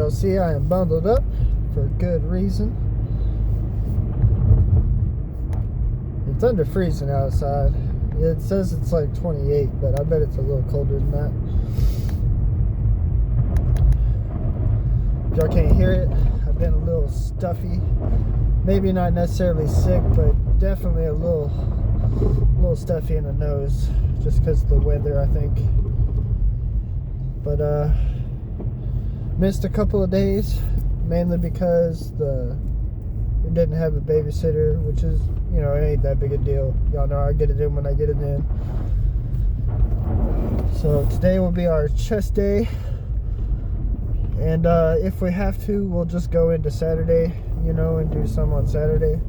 shall see, I am bundled up for good reason. It's under freezing outside. It says it's like 28, but I bet it's a little colder than that. If y'all can't hear it, I've been a little stuffy. Maybe not necessarily sick, but definitely a little stuffy in the nose, just because of the weather, I think. But missed a couple of days, mainly because we didn't have a babysitter, which is, you know, it ain't that big a deal. Y'all know I get it in when I get it in. So today will be our chest day, and if we have to, we'll just go into Saturday, you know, and do some on Saturday.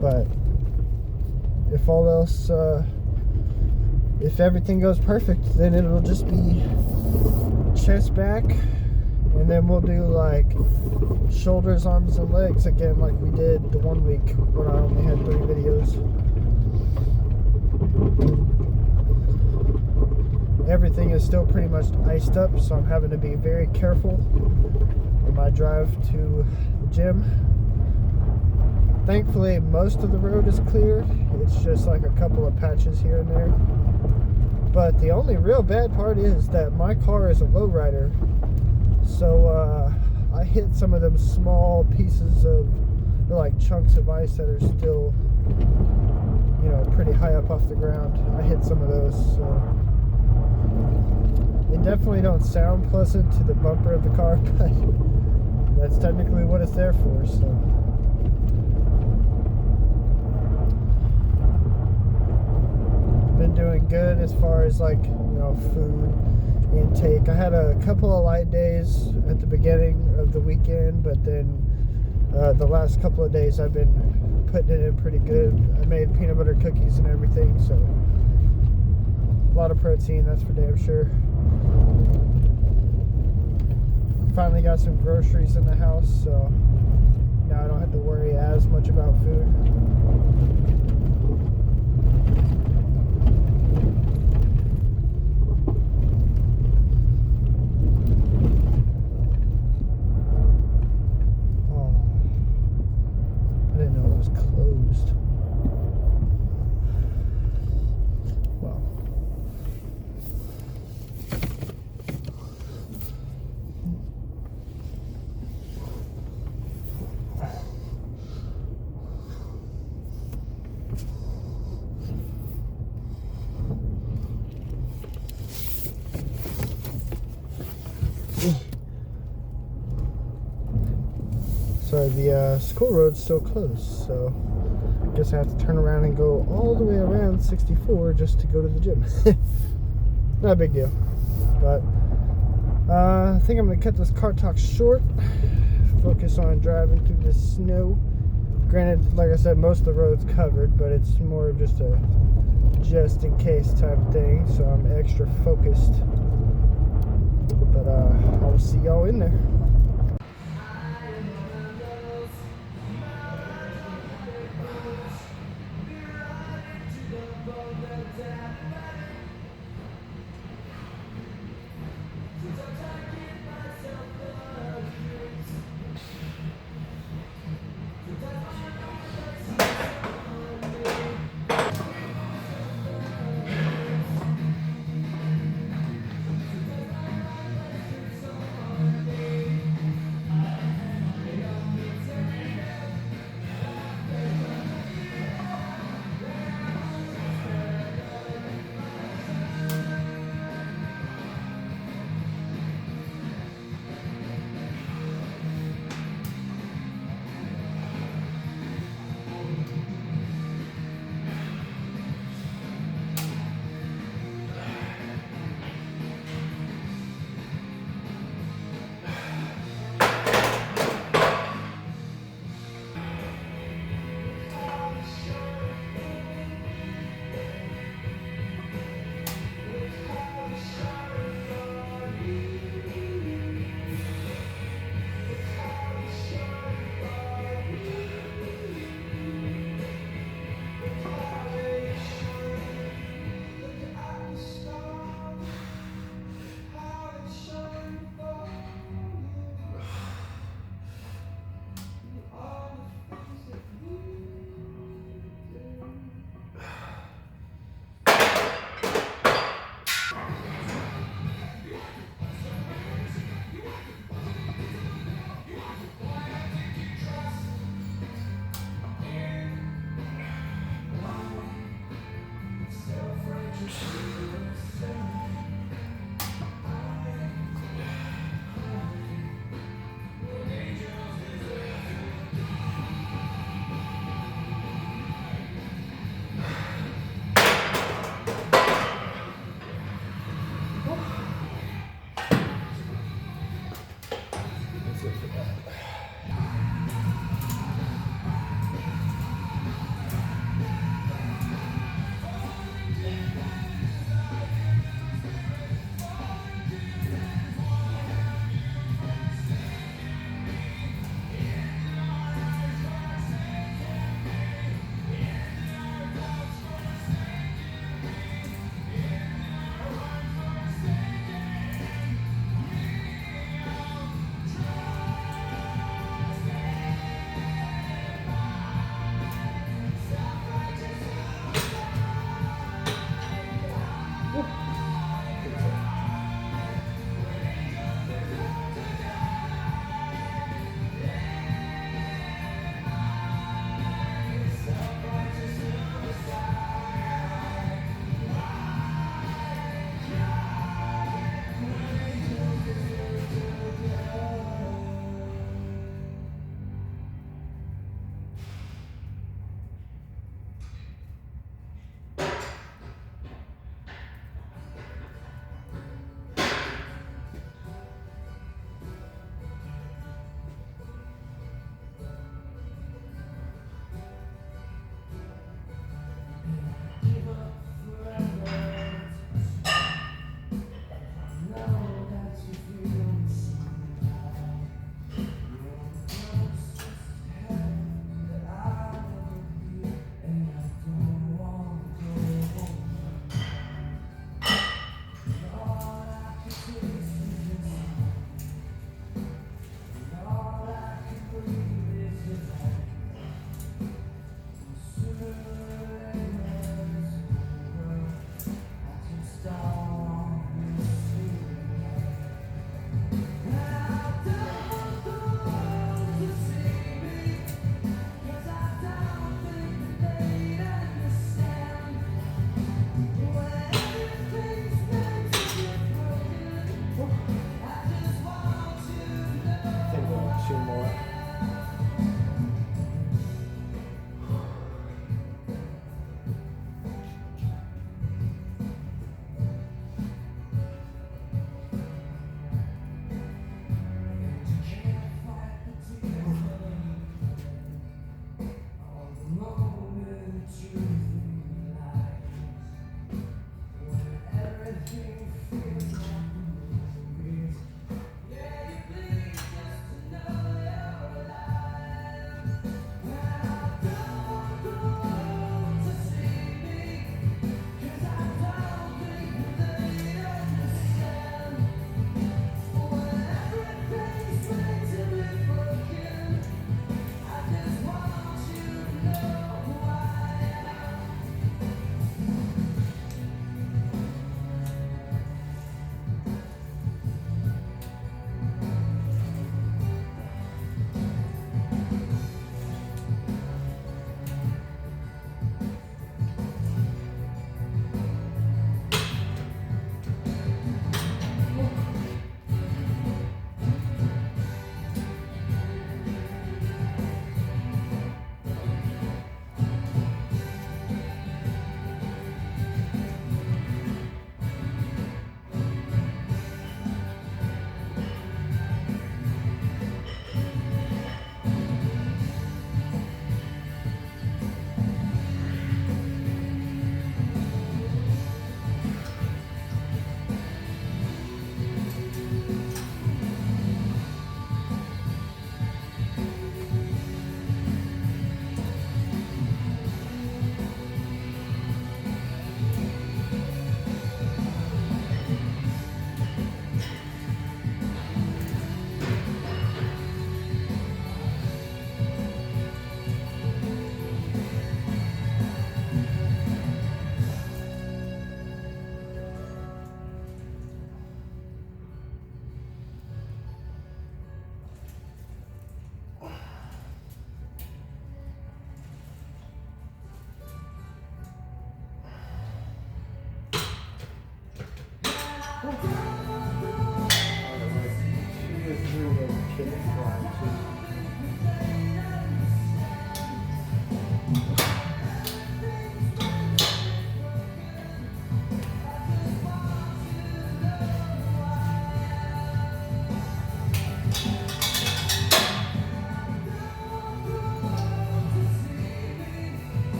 But if all else, if everything goes perfect, then it'll just be chest, back, and then we'll do like shoulders, arms, and legs again, like we did the 1 week when I only had 3 videos. Everything is still pretty much iced up, so I'm having to be very careful in my drive to the gym. Thankfully, most of the road is cleared. It's just like a couple of patches here and there. But the only real bad part is that my car is a lowrider. So I hit some of them small pieces of, like, chunks of ice that are still, you know, pretty high up off the ground. I hit some of those, so it definitely don't sound pleasant to the bumper of the car, but that's technically what it's there for. So been doing good as far as, like, you know, food intake. I had a couple of light days at the beginning of the weekend, but then the last couple of days I've been putting it in pretty good. I made peanut butter cookies and everything, so a lot of protein, that's for damn sure. Finally got some groceries in the house, so now I don't have to worry as much about food. Closed. Wow. Sorry, the school road's still closed, so I guess I have to turn around and go all the way around 64 just to go to the gym. Not a big deal, but I think I'm going to cut this car talk short, focus on driving through the snow. Granted, like I said, most of the road's covered, but it's more of just a just in case type thing, so I'm extra focused. But I'll see y'all in there.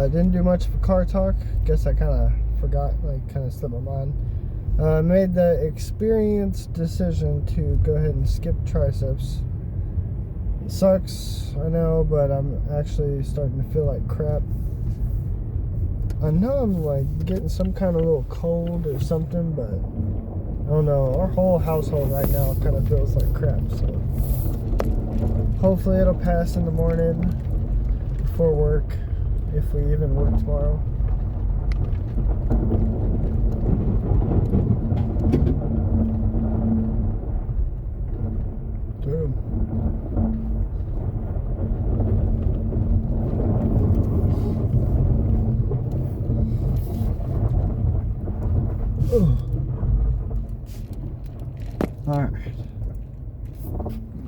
Didn't do much of a car talk. Guess I kind of forgot, like kind of slipped my mind. Made the experienced decision to go ahead and skip triceps. It sucks, I know, but I'm actually starting to feel like crap. I know I'm like getting some kind of little cold or something, but I don't know. Our whole household right now kind of feels like crap, so hopefully it'll pass in the morning before work, if we even work tomorrow. Damn. Alright.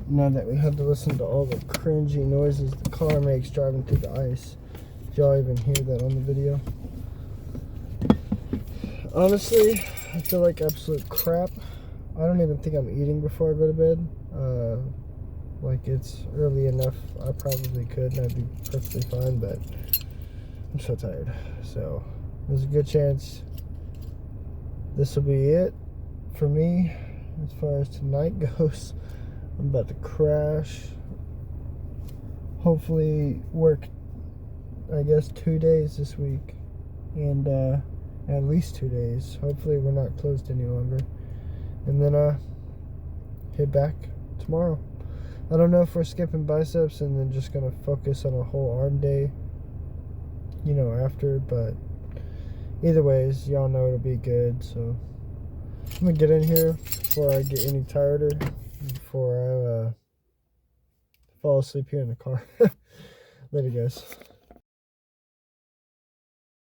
Now that we had to listen to all the cringy noises the car makes driving through the ice, if y'all even hear that on the video. Honestly, I feel like absolute crap. I don't even think I'm eating before I go to bed. Like, it's early enough, I probably could and I'd be perfectly fine, but I'm so tired. So there's a good chance this will be it for me as far as tonight goes. I'm about to crash. Hopefully work, I guess, 2 days this week, and at least 2 days. Hopefully we're not closed any longer, and then head back tomorrow. I don't know if we're skipping biceps and then just gonna focus on a whole arm day, you know, after, but either ways, y'all know it'll be good. So I'm gonna get in here before I get any tireder, before I fall asleep here in the car. Later, guys.